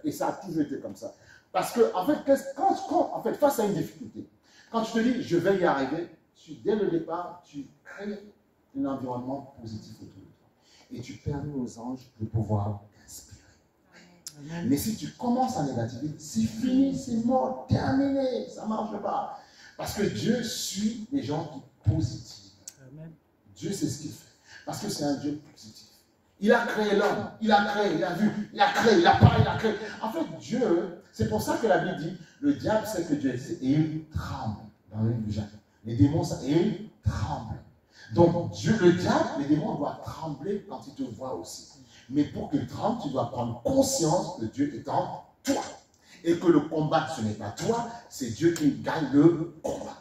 Et ça a toujours été comme ça. Parce que, en fait, en fait, face à une difficulté, quand tu te dis, je vais y arriver, dès le départ, tu crées un environnement positif autour de toi. Et tu permets aux anges de pouvoir t'inspirer. Mais si tu commences à négativer, c'est fini, c'est mort, terminé, ça ne marche pas. Parce que Dieu suit les gens qui sont positifs. Dieu sait ce qu'il fait. Parce que c'est un Dieu positif. Il a créé l'homme, il a créé, il a vu, il a créé, il a parlé, il a créé. En fait, Dieu, c'est pour ça que la Bible dit, le diable sait que Dieu existe et il tremble dans le livre de Jacques. Les démons, et ils tremblent. Donc, Dieu, le diable, les démons doivent trembler quand ils te voient aussi. Mais pour qu'ils tremblent, tu dois prendre conscience que Dieu est en toi. Et que le combat, ce n'est pas toi, c'est Dieu qui gagne le combat.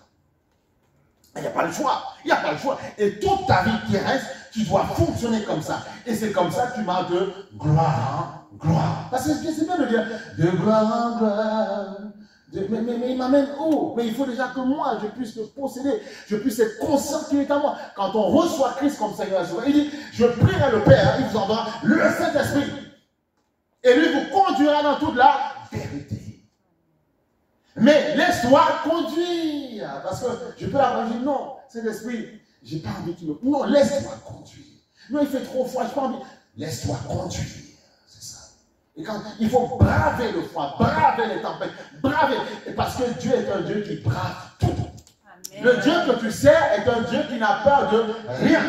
Il n'y a pas le choix. Il n'y a pas le choix. Et toute ta vie qui reste, tu dois fonctionner comme ça. Et c'est comme ça que tu marches de gloire en gloire. Parce que c'est bien de dire de gloire en gloire. Mais il m'amène où? Mais il faut déjà que moi, je puisse le posséder. Je puisse être conscient qu'il est à moi. Quand on reçoit Christ comme Seigneur, il dit, je prierai le Père, il vous enverra le Saint-Esprit. Et lui vous conduira dans toute la vérité. Mais laisse-toi conduire. Parce que je peux avoir dit, non, Saint-Esprit, je n'ai pas envie que tu me... Non, laisse-toi conduire. Non, il fait trop froid, je n'ai pas envie. Laisse-toi conduire. C'est ça. Et quand il faut braver le froid, braver les tempêtes, braver. Et parce que Dieu est un Dieu qui brave tout. Amen. Le Dieu que tu sers est un Dieu qui n'a peur de rien.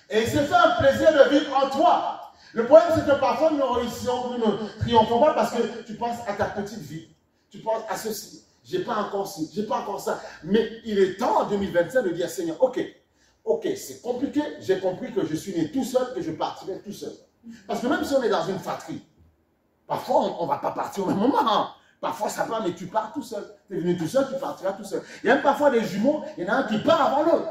Et il se fait un plaisir de vivre en toi. Le problème, c'est que parfois, nous ne triomphons pas parce que tu penses à ta petite vie. Tu penses à ceci. J'ai pas encore ci, j'ai pas encore ça. Mais il est temps en 2025 de dire, Seigneur, ok, c'est compliqué. J'ai compris que je suis né tout seul, que je partirai tout seul. Parce que même si on est dans une fratrie, parfois, on ne va pas partir au même moment. Hein. Parfois, ça part, mais tu pars tout seul. Tu es venu tout seul, tu partiras tout seul. Il y a même parfois des jumeaux, il y en a un qui part avant l'autre.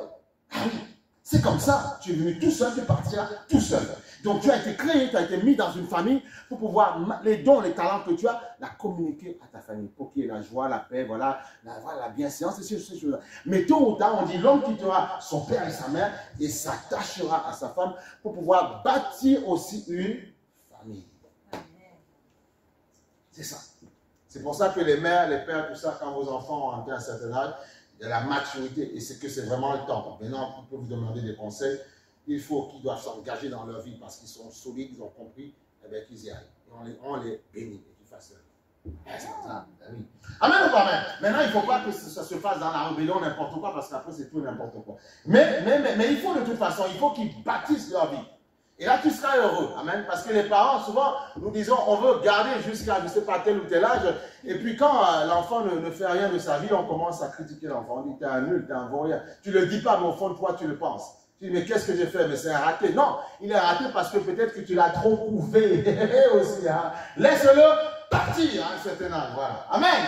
Ah oui, c'est comme ça. Tu es venu tout seul, tu partiras tout seul. Donc, tu as été créé, tu as été mis dans une famille pour pouvoir, les dons, les talents que tu as, la communiquer à ta famille. Pour qu'il y ait la joie, la paix, voilà, la bienséance, et ces choses-là. Mais tôt ou tard, on dit l'homme quittera son père et sa mère et s'attachera à sa femme pour pouvoir bâtir aussi une famille. C'est ça. C'est pour ça que les mères, les pères, tout ça, quand vos enfants ont atteint un certain âge, il y a la maturité et c'est que c'est vraiment le temps. Maintenant, on peut vous demander des conseils. Il faut qu'ils doivent s'engager dans leur vie parce qu'ils sont solides, ils ont compris, et bien qu'ils y aillent. On les bénit et qu'ils fassent ça. Oui. Amen ou pas amen? Maintenant, il ne faut pas que ça se fasse dans la rébellion n'importe quoi parce qu'après c'est tout n'importe quoi. Mais il faut de toute façon, il faut qu'ils bâtissent leur vie. Et là, tu seras heureux. Amen. Parce que les parents, souvent, nous disons, on veut garder jusqu'à, je ne sais pas, tel ou tel âge. Et puis quand l'enfant ne fait rien de sa vie, on commence à critiquer l'enfant. On dit, t'es un nul, t'es un vaurien. Tu ne le dis pas, mais au fond de toi, tu le penses. Tu dis, mais qu'est-ce que j'ai fait? Mais c'est un raté. Non, il est raté parce que peut-être que tu l'as trop couvé aussi. Hein. Laisse-le partir à un certain âge. Voilà. Amen.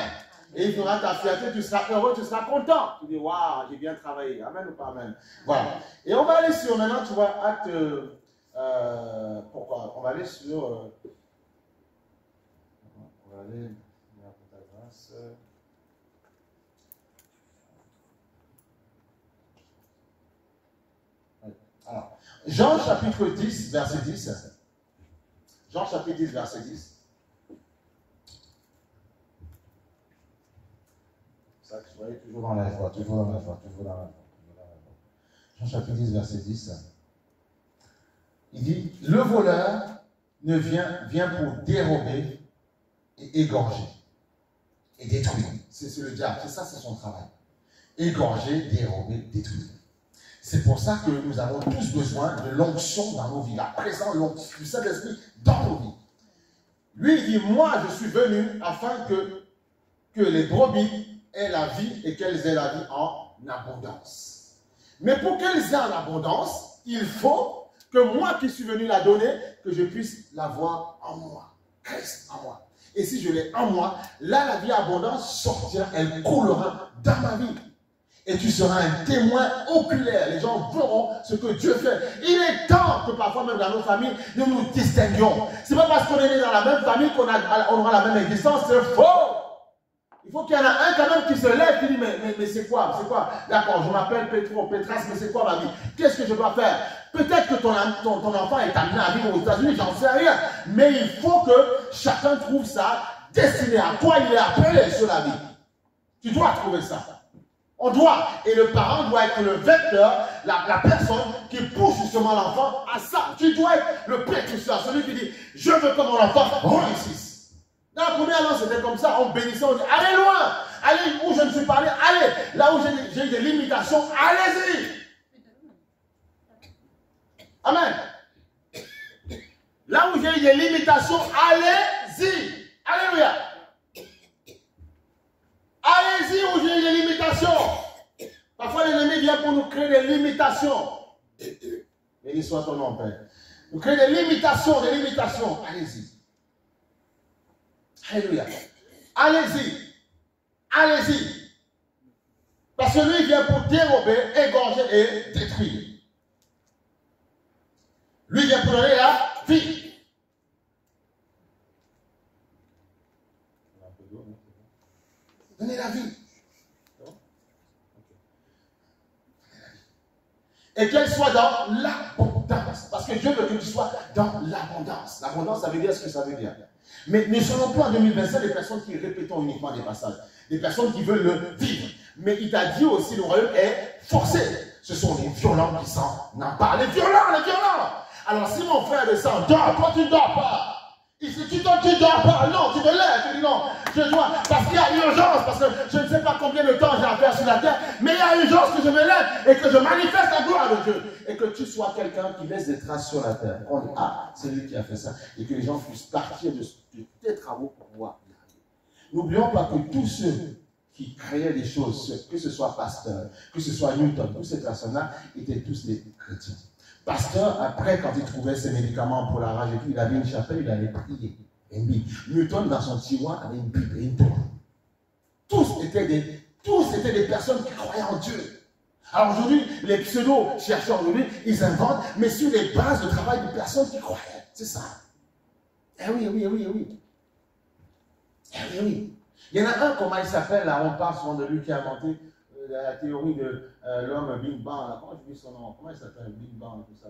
Et il fera ta fierté, tu seras heureux, tu seras content. Tu dis, waouh, j'ai bien travaillé. Amen ou pas amen? Voilà. Et on va aller sur maintenant, tu vois, acte... pourquoi? On va aller sur... on va aller... Alors, Jean chapitre 10, verset 10. Jean chapitre 10, verset 10. Ça que je voyais toujours dans la joie, toujours dans la joie, toujours dans la joie. Jean chapitre 10, verset 10. Il dit, le voleur ne vient pour dérober et égorger et détruire. C'est le diable, c'est ça, c'est son travail. Égorger, dérober, détruire. C'est pour ça que nous avons tous besoin de l'onction dans nos vies, la présence du Saint-Esprit dans nos vies. Lui, il dit, moi, je suis venu afin que les brebis aient la vie et qu'elles aient la vie en abondance. Mais pour qu'elles aient en abondance, il faut que moi qui suis venu la donner, que je puisse l'avoir en moi. Christ en moi. Et si je l'ai en moi, là, la vie abondante sortira, elle coulera dans ma vie. Et tu seras un témoin oculaire. Les gens verront ce que Dieu fait. Il est temps que parfois, même dans nos familles, nous nous distinguions. Ce n'est pas parce qu'on est né dans la même famille qu'on aura la même existence. C'est faux. Il faut qu'il y en a un quand même qui se lève et qui dit, mais c'est quoi? C'est quoi? D'accord, je m'appelle Petro, Petras, mais c'est quoi ma vie? Qu'est-ce que je dois faire? Peut-être que ton enfant est amené à vivre aux États-Unis, j'en sais rien. Mais il faut que chacun trouve ça destiné, à quoi il est appelé sur la vie. Tu dois trouver ça. On doit, et le parent doit être le vecteur, la personne qui pousse justement l'enfant à ça. Tu dois être le précurseur, celui qui dit, je veux que mon enfant réussisse. Dans la première année, c'était comme ça, on bénissait, on dit, allez loin, allez où je ne suis pas allé, allez, là où j'ai eu des limitations, allez-y. Amen. Là où j'ai eu des limitations, allez-y. Alléluia. Allez-y où j'ai des limitations. Parfois l'ennemi vient pour nous créer des limitations. Béni soit ton nom, Père. Nous créer des limitations, Allez-y. Alléluia. Allez-y. Allez-y. Parce que lui il vient pour dérober, égorger et détruire. Lui vient pour donner la vie. Donner la vie. Et qu'elle soit dans l'abondance. Parce que Dieu veut que tu sois dans l'abondance. L'abondance, ça veut dire ce que ça veut dire. Mais ne serons plus en 2025 des personnes qui répétons uniquement des passages. Des personnes qui veulent le vivre. Mais il t'a dit aussi, le royaume est forcé. Ce sont les violents qui s'en emparent. Les violents. Alors si mon frère descend, dors, toi tu ne dors pas. Si tu ne dors pas, non, tu te lèves, tu dis non, je dois, parce qu'il y a urgence, parce que je ne sais pas combien de temps j'ai à faire sur la terre, mais il y a urgence que je me lève et que je manifeste la gloire de Dieu. Et que tu sois quelqu'un qui laisse des traces sur la terre. On dit, ah, c'est lui qui a fait ça. Et que les gens puissent partir de tes travaux pour pouvoir y arriver. N'oublions pas que tous ceux qui créaient des choses, que ce soit Pasteur, que ce soit Newton, toutes ces personnes-là étaient tous des chrétiens. Pasteur, après, quand il trouvait ses médicaments pour la rage et tout, il avait une chapelle, il allait prier. Newton, dans son tiroir, avait une Bible et une Torah. Tous étaient des personnes qui croyaient en Dieu. Alors aujourd'hui, les pseudo-chercheurs aujourd'hui, ils inventent, mais sur les bases de travail de personnes qui croyaient. C'est ça. Eh oui. Il y en a un, comment il s'appelle, là, on parle souvent de lui qui a inventé la théorie de l'homme Big Bang. Là. Comment je dis son nom? Comment il s'appelle? Big Bang, tout ça.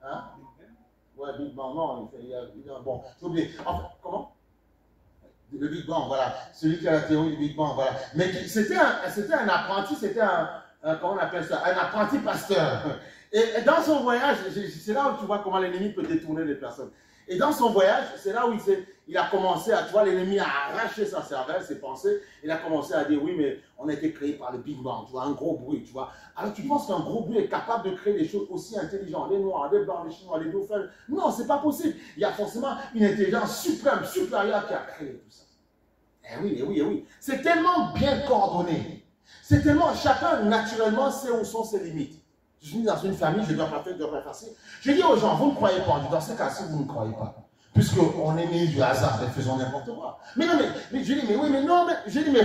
Hein? Ouais, Big Bang, non, bon, j'ai oublié. Enfin, comment? Le Big Bang, voilà. Celui qui a la théorie du Big Bang, voilà. Mais c'était un apprenti, comment on appelle ça? Un apprenti pasteur. Et dans son voyage, c'est là où tu vois comment l'ennemi peut détourner les personnes. Et dans son voyage, c'est là où il a commencé à, tu vois, l'ennemi a arraché sa cervelle, ses pensées. Il a commencé à dire, oui, mais on a été créé par le Big Bang, tu vois, un gros bruit, tu vois. Alors tu penses qu'un gros bruit est capable de créer des choses aussi intelligentes, les noirs, les blancs, les chinois, les dauphins? Non, c'est pas possible. Il y a forcément une intelligence suprême, supérieure qui a créé tout ça. Eh oui. C'est tellement bien coordonné. C'est tellement, chacun naturellement sait où sont ses limites. Je suis dans une famille, je ne dois pas faire, Je dis aux gens, vous ne croyez pas en Dieu. Dans ce cas-ci, vous ne croyez pas. Puisqu'on est né du hasard, mais faisons n'importe quoi. Mais non, mais je dis, mais oui, mais non, mais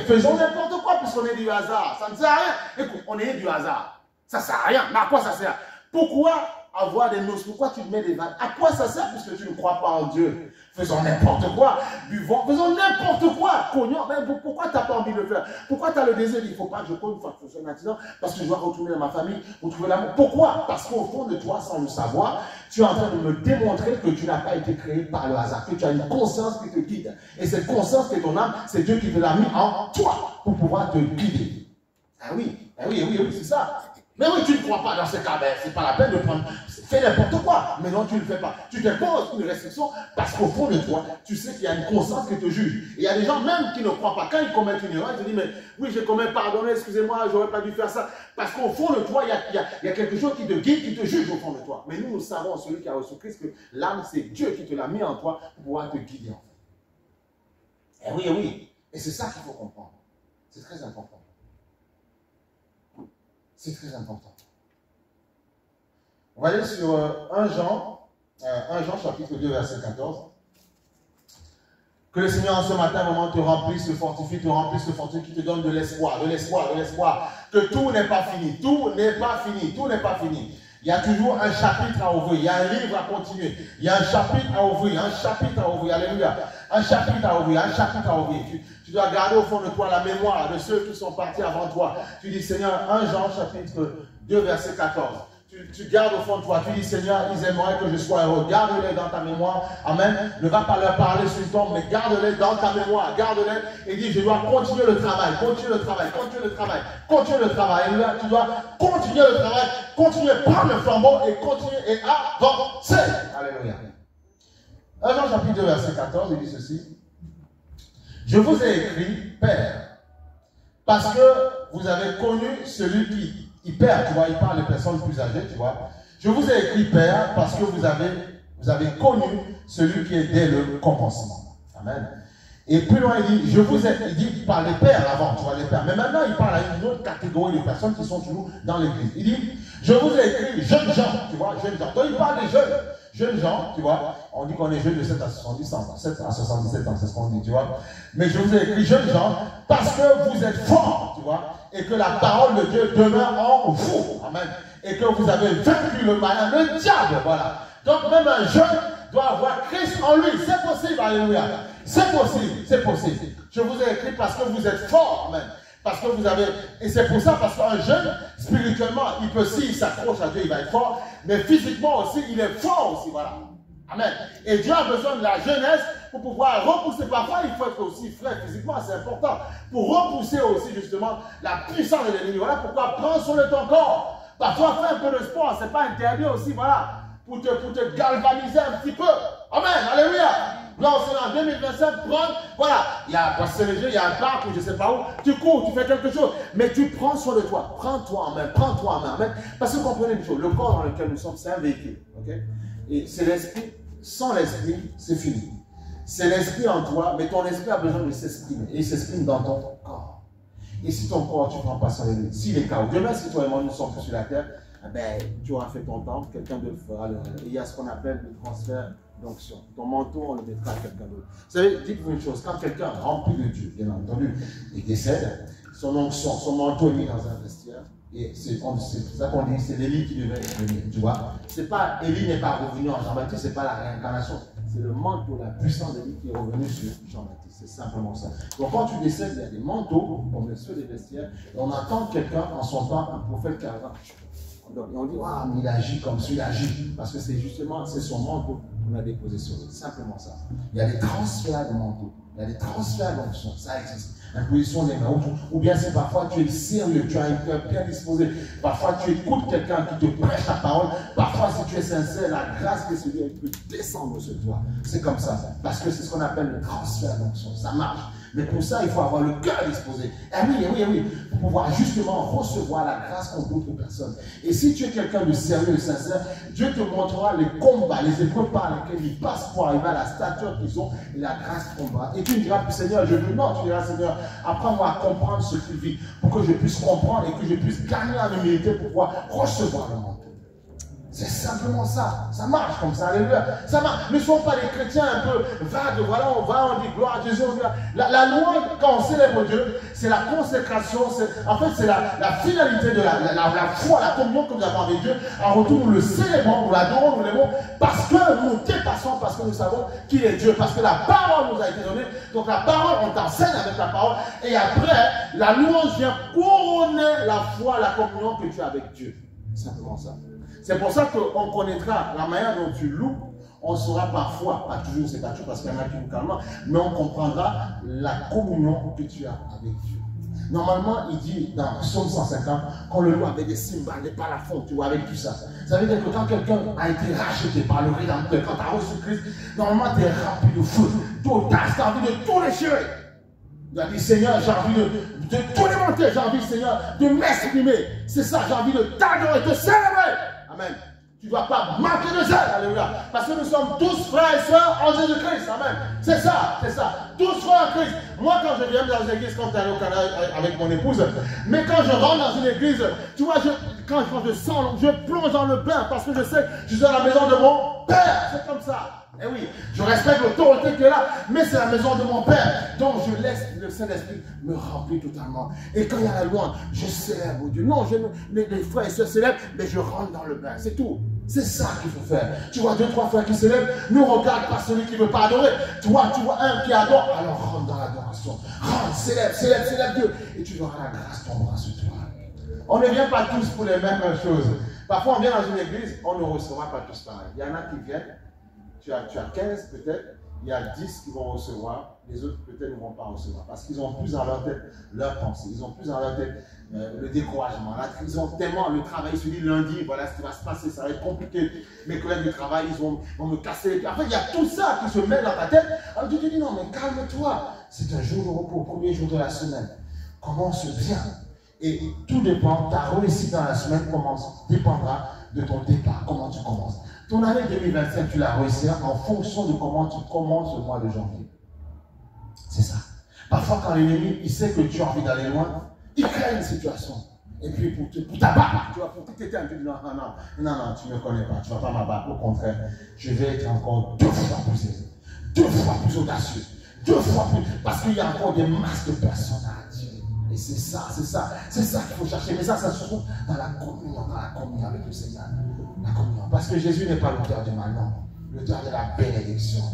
faisons n'importe quoi puisqu'on est du hasard. Ça ne sert à rien. Écoute, on est né du hasard. Ça ne sert à rien. Mais à quoi ça sert? Pourquoi avoir des noces? Pourquoi tu te mets des vannes? À quoi ça sert puisque tu ne crois pas en Dieu? Faisons n'importe quoi, buvons, faisons n'importe quoi, cognons. Mais pourquoi tu n'as pas envie de le faire? Pourquoi tu as le désir? Il ne faut pas que je cogne une fois que je sois accident, parce que je dois retourner dans ma famille, retrouver l'amour. Pourquoi? Parce qu'au fond de toi, sans le savoir, tu es en train de me démontrer que tu n'as pas été créé par le hasard, que tu as une conscience qui te guide. Et cette conscience qui est ton âme, c'est Dieu qui te l'a mis en toi pour pouvoir te guider. Ah oui, c'est ça. Mais oui, tu ne crois pas dans ce cas, ben, c'est pas la peine de prendre. Fais n'importe quoi, mais non, tu ne le fais pas. Tu t'imposes une restriction parce qu'au fond de toi, tu sais qu'il y a une conscience qui te juge. Et il y a des gens même qui ne croient pas. Quand ils commettent une erreur, ils te disent, mais oui, j'ai commis, pardonnez, excusez-moi, j'aurais pas dû faire ça. Parce qu'au fond de toi, il y a quelque chose qui te guide, qui te juge au fond de toi. Mais nous savons, celui qui a reçu Christ, que l'âme, c'est Dieu qui te l'a mis en toi pour pouvoir te guider en fait. Eh oui. Et c'est ça qu'il faut comprendre. C'est très important. C'est très important. On va aller sur 1 Jean chapitre 2, verset 14. Que le Seigneur en ce matin, vraiment, te remplisse, te fortifie, qui te donne de l'espoir. Que tout n'est pas fini. Il y a toujours un chapitre à ouvrir, il y a un livre à continuer, il y a un chapitre à ouvrir, alléluia. Un chapitre à ouvrir. Tu dois garder au fond de toi la mémoire de ceux qui sont partis avant toi. Tu dis, Seigneur, 1 Jean chapitre 2, verset 14. tu gardes au fond de toi. Tu dis, Seigneur, ils aimeraient que je sois heureux. Garde-les dans ta mémoire. Amen. Ne va pas leur parler sur le tombe, mais garde-les dans ta mémoire. Garde-les et dis, je dois continuer le travail. Continue le travail. Continue le travail. Continue le travail. Et là, tu dois continuer le travail. Continuer, prendre le flambeau et continuer et avancer. Alléluia. 1 Jean chapitre 2, verset 14, il dit ceci. Je vous ai écrit, Père, parce que vous avez connu celui qui perd, tu vois, il parle des personnes plus âgées, tu vois. Je vous ai écrit, Père, parce que vous avez connu celui qui est dès le commencement. Amen. Et plus loin, il dit, il dit par les pères avant, tu vois, les pères. Mais maintenant, il parle à une autre catégorie de personnes qui sont toujours dans l'église. Il dit, je vous ai écrit jeunes gens, tu vois, jeunes gens. Donc, il parle des jeunes gens, tu vois. On dit qu'on est jeunes de 7 à 70 ans, 7 à 77 ans, c'est ce qu'on dit, tu vois. Mais je vous ai écrit jeunes gens parce que vous êtes forts, tu vois, et que la parole de Dieu demeure en vous. Amen. Et que vous avez vaincu le malin, le diable, voilà. Donc, même un jeune doit avoir Christ en lui. C'est possible, alléluia. C'est possible, c'est possible. Je vous ai écrit parce que vous êtes forts, amen. Parce que vous avez, et c'est pour ça, parce qu'un jeune, spirituellement, il peut, s'il s'accroche à Dieu, il va être fort, mais physiquement aussi, il est fort aussi, voilà. Amen. Et Dieu a besoin de la jeunesse pour pouvoir repousser. Parfois, il faut être aussi frais physiquement, c'est important, pour repousser aussi, justement, la puissance de l'ennemi. Voilà pourquoi prends soin de ton corps. Parfois, fais un peu de sport, c'est pas interdit aussi, voilà, pour te galvaniser un petit peu. Amen, alléluia. Là, on est en 2025, voilà, il y a un bassin léger, il y a un parc ou je ne sais pas où, tu cours, tu fais quelque chose, mais tu prends soin de toi, prends-toi en main, amen. Parce que comprenez une chose, le corps dans lequel nous sommes, c'est un véhicule, ok? Et c'est l'esprit, sans l'esprit, c'est fini. C'est l'esprit en toi, mais ton esprit a besoin de s'exprimer, et il s'exprime dans ton corps. Et si ton corps, tu ne prends pas soin de lui, s'il est chaos, demain, si toi et moi, nous sommes plus sur la terre, eh ben, tu auras fait ton temps, quelqu'un d'autre fera. Il y a ce qu'on appelle le transfert d'onction. Ton manteau, on le mettra à quelqu'un d'autre. Vous savez, dites-vous une chose, quand quelqu'un rempli de Dieu, bien entendu, il décède, son onction, son manteau est mis dans un vestiaire, et c'est ça qu'on dit, c'est l'Élie qui devait venir, tu vois. C'est pas, Élie n'est pas revenu en Jean-Baptiste, c'est pas la réincarnation, c'est le manteau, la puissance d'Élie qui est revenu sur Jean-Baptiste, c'est simplement ça. Donc quand tu décèdes, il y a des manteaux, on met sur les vestiaires, et on attend quelqu'un en son temps, un prophète qui arrive. Donc, on dit, ah, mais il agit comme celui, il agit. Parce que c'est justement, c'est son manteau qu'on a déposé sur lui. Simplement ça. Il y a des transferts de manteau. Il y a des transferts d'onction. Ça existe. Imposition des mains. Ou bien c'est parfois tu es sérieux, tu as un cœur bien disposé. Parfois tu écoutes quelqu'un qui te prêche la parole. Parfois si tu es sincère, la grâce de celui elle peut descendre sur toi. C'est comme ça. Parce que c'est ce qu'on appelle le transfert d'onction. Ça marche. Mais pour ça, il faut avoir le cœur disposé. Oui. Pour pouvoir justement recevoir la grâce contre d'autres personnes. Et si tu es quelqu'un de sérieux et sincère, Dieu te montrera les combats, les épreuves par lesquelles ils passent pour arriver à la stature qu'ils ont et la grâce qu'ils combattent. Et tu ne diras plus, Seigneur, je veux. Non, tu diras, Seigneur, apprends-moi à comprendre ce qu'il vit pour que je puisse comprendre et que je puisse gagner en humilité pour pouvoir recevoir le monde. C'est simplement ça. Ça marche comme ça. Alléluia. Ça marche. Ne soyons pas des chrétiens un peu vagues. Voilà, on va, on dit gloire à Jésus. La loi, quand on célèbre Dieu, c'est la consécration. En fait, c'est la finalité de la foi, la communion que nous avons avec Dieu. En retour, nous le célébrons, nous l'adorons, nous l'aimons. Parce que nous dépassons, parce que nous savons qu'il est Dieu. Parce que la parole nous a été donnée. Donc la parole, on t'enseigne avec la parole. Et après, la louange vient couronner la foi, la communion que tu as avec Dieu. Simplement ça. C'est pour ça qu'on connaîtra la manière dont tu loues, on saura parfois, pas toujours, c'est pas toujours parce qu'il y en a qui nous calment, mais on comprendra la communion que tu as avec Dieu. Normalement, il dit dans Psaume 150 qu'on le loue avec des cymbales, des balafons, tu vois, avec tout ça. Ça veut dire que quand quelqu'un a été racheté par le Rédempteur, quand tu as reçu Christ, normalement tu es rempli de feu, d'audace, tu as envie de tout déchirer. Il a dit, Seigneur, j'ai envie de tout démonter, j'ai envie, Seigneur, de m'exprimer. C'est ça, j'ai envie de t'adorer, de te célébrer. Amen. Tu ne dois pas manquer de zèle. Alléluia. Parce que nous sommes tous frères et sœurs en Jésus-Christ. Amen. C'est ça, c'est ça. Tous frères en Christ. Moi, quand je viens dans une église, quand tu es allé au Canada avec mon épouse, mais quand je rentre dans une église, tu vois, quand je sens, je plonge dans le bain parce que je sais que je suis dans la maison de mon Père. C'est comme ça. Eh oui, je respecte l'autorité qui est là, mais c'est la maison de mon Père. Donc je laisse le Saint-Esprit me remplir totalement. Et quand il y a la louange, je célèbre Dieu. Non, les frères et sœurs célèbrent, mais je rentre dans le bain. C'est tout. C'est ça qu'il faut faire. Tu vois 2-3 frères qui célèbrent, ne regarde pas celui qui ne veut pas adorer. Tu vois un qui adore, alors rentre dans l'adoration. Rentre, célèbre Dieu. Et tu verras la grâce tombera sur toi. On ne vient pas tous pour les mêmes choses. Parfois, on vient dans une église, on ne recevra pas tous pareil. Il y en a qui viennent, tu as 15 peut-être, il y a 10 qui vont recevoir, les autres peut-être ne vont pas recevoir. Parce qu'ils ont plus dans leur tête leur pensée, ils ont plus dans leur tête le découragement. Là, ils ont tellement le travail, ils se disent lundi, voilà ce qui va se passer, ça va être compliqué. Mes collègues de travail, ils vont me casser les pieds. En fait, il y a tout ça qui se met dans ta tête. Alors tu te dis non, mais calme-toi. C'est un jour de repos, premier jour de la semaine. Commence bien. Et tout dépend, ta réussite dans la semaine dépendra de ton départ, comment tu commences. Ton année 2025, tu la réussiras en fonction de comment tu commences le mois de janvier. C'est ça. Parfois, quand l'ennemi, il sait que tu as envie d'aller loin, il crée une situation. Et puis, pour t'abattre, tu vois, pour t'éteindre, tu dis non, tu ne me connais pas, tu ne vas pas m'abattre. Au contraire, je vais être encore 2 fois plus élevé, 2 fois plus audacieux, 2 fois plus. Parce qu'il y a encore des masses de personnes à attirer. Et c'est ça qu'il faut chercher. Mais ça se trouve dans la communion avec le Seigneur. La communion. Parce que Jésus n'est pas l'auteur du mal, non. L'auteur de la bénédiction.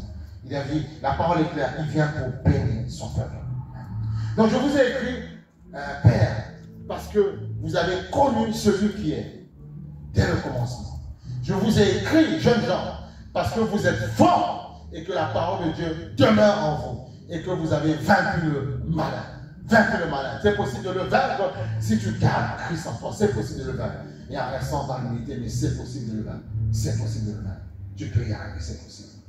Il a dit, la parole est claire, il vient pour bénir son peuple. Donc je vous ai écrit, Père, parce que vous avez connu celui qui est dès le commencement. Je vous ai écrit, jeunes gens, parce que vous êtes forts et que la parole de Dieu demeure en vous et que vous avez vaincu le malin. Vaincre le malin. C'est possible de le vaincre si tu gardes Christ en toi. C'est possible de le vaincre. Et en restant dans l'unité, mais c'est possible de le vaincre. C'est possible de le vaincre. Tu peux y arriver, c'est possible.